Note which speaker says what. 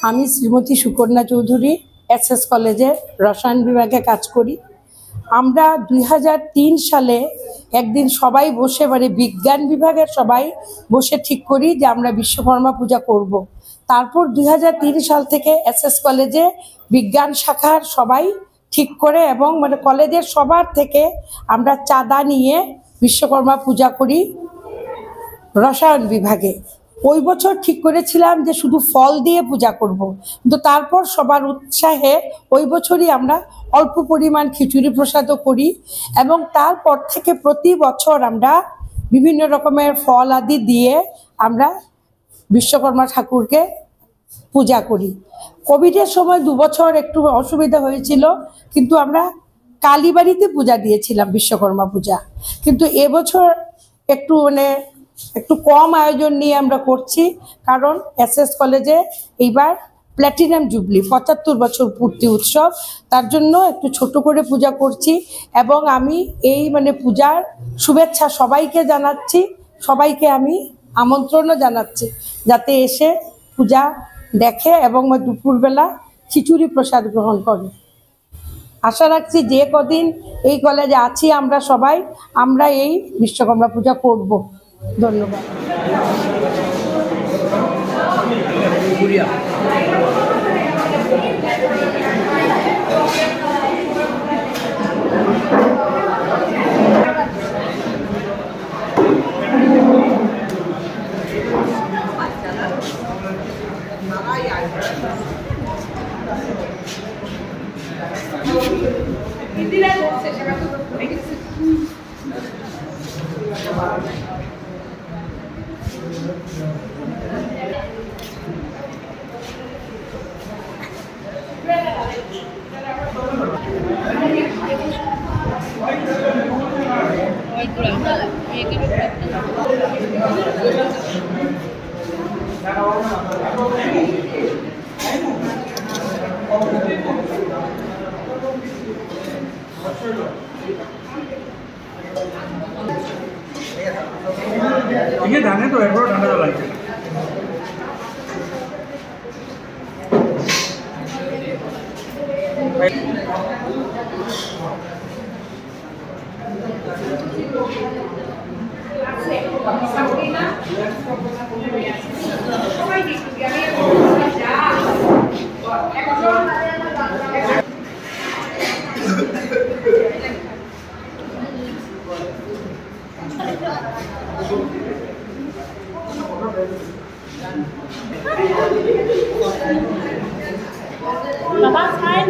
Speaker 1: আমি শ্রীমতী সুকন্যা চৌধুরী এসএস কলেজে রসায়ন বিভাগে কাজ করি। আমরা 2003 সালে একদিন সবাই বসে বিজ্ঞান বিভাগের সবাই বসে ঠিক করি যে আমরা বিশ্বকর্মা পূজা করব। তারপর 2003 সাল থেকে এসএস কলেজে বিজ্ঞান শাখার সবাই ঠিক করে এবং কলেজের সবার থেকে আমরা চাঁদা নিয়ে বিশ্বকর্মা পূজা করি রসায়ন বিভাগে। ওই বছর ঠিক করেছিলাম যে শুধু ফল দিয়ে পূজা করব, কিন্তু তারপর সবার উৎসাহে ওই বছরই আমরা অল্প পরিমাণ খিচুড়ি প্রসাদও করি এবং তারপর থেকে প্রতি বছর আমরা বিভিন্ন রকমের ফল আদি দিয়ে আমরা বিশ্বকর্মা ঠাকুরকে পূজা করি। কোভিডের সময় 2 বছর একটু অসুবিধা হয়েছিল, কিন্তু আমরা কালীবাড়িতে পূজা দিয়েছিলাম বিশ্বকর্মা পূজা। কিন্তু এবছর একটু কম আয়োজন নিয়ে আমরা করছি, কারণ এসএস কলেজে এইবার প্ল্যাটিনাম জুবলি 75 বছর পূর্তি উৎসব, তার জন্য একটু ছোট করে পূজা করছি। এবং আমি এই পূজার শুভেচ্ছা সবাইকে জানাচ্ছি, সবাইকে আমি আমন্ত্রণও জানাচ্ছি যাতে এসে পূজা দেখে এবং দুপুরবেলা খিচুড়ি প্রসাদ গ্রহণ করে। আশা রাখছি যে কদিন এই কলেজে আছি আমরা এই বিশ্বকর্মা পূজা করব। ধন্যবাদ।
Speaker 2: ये ढाने तो है, बड़ा ढाने तो लगता है।
Speaker 3: Baba sign.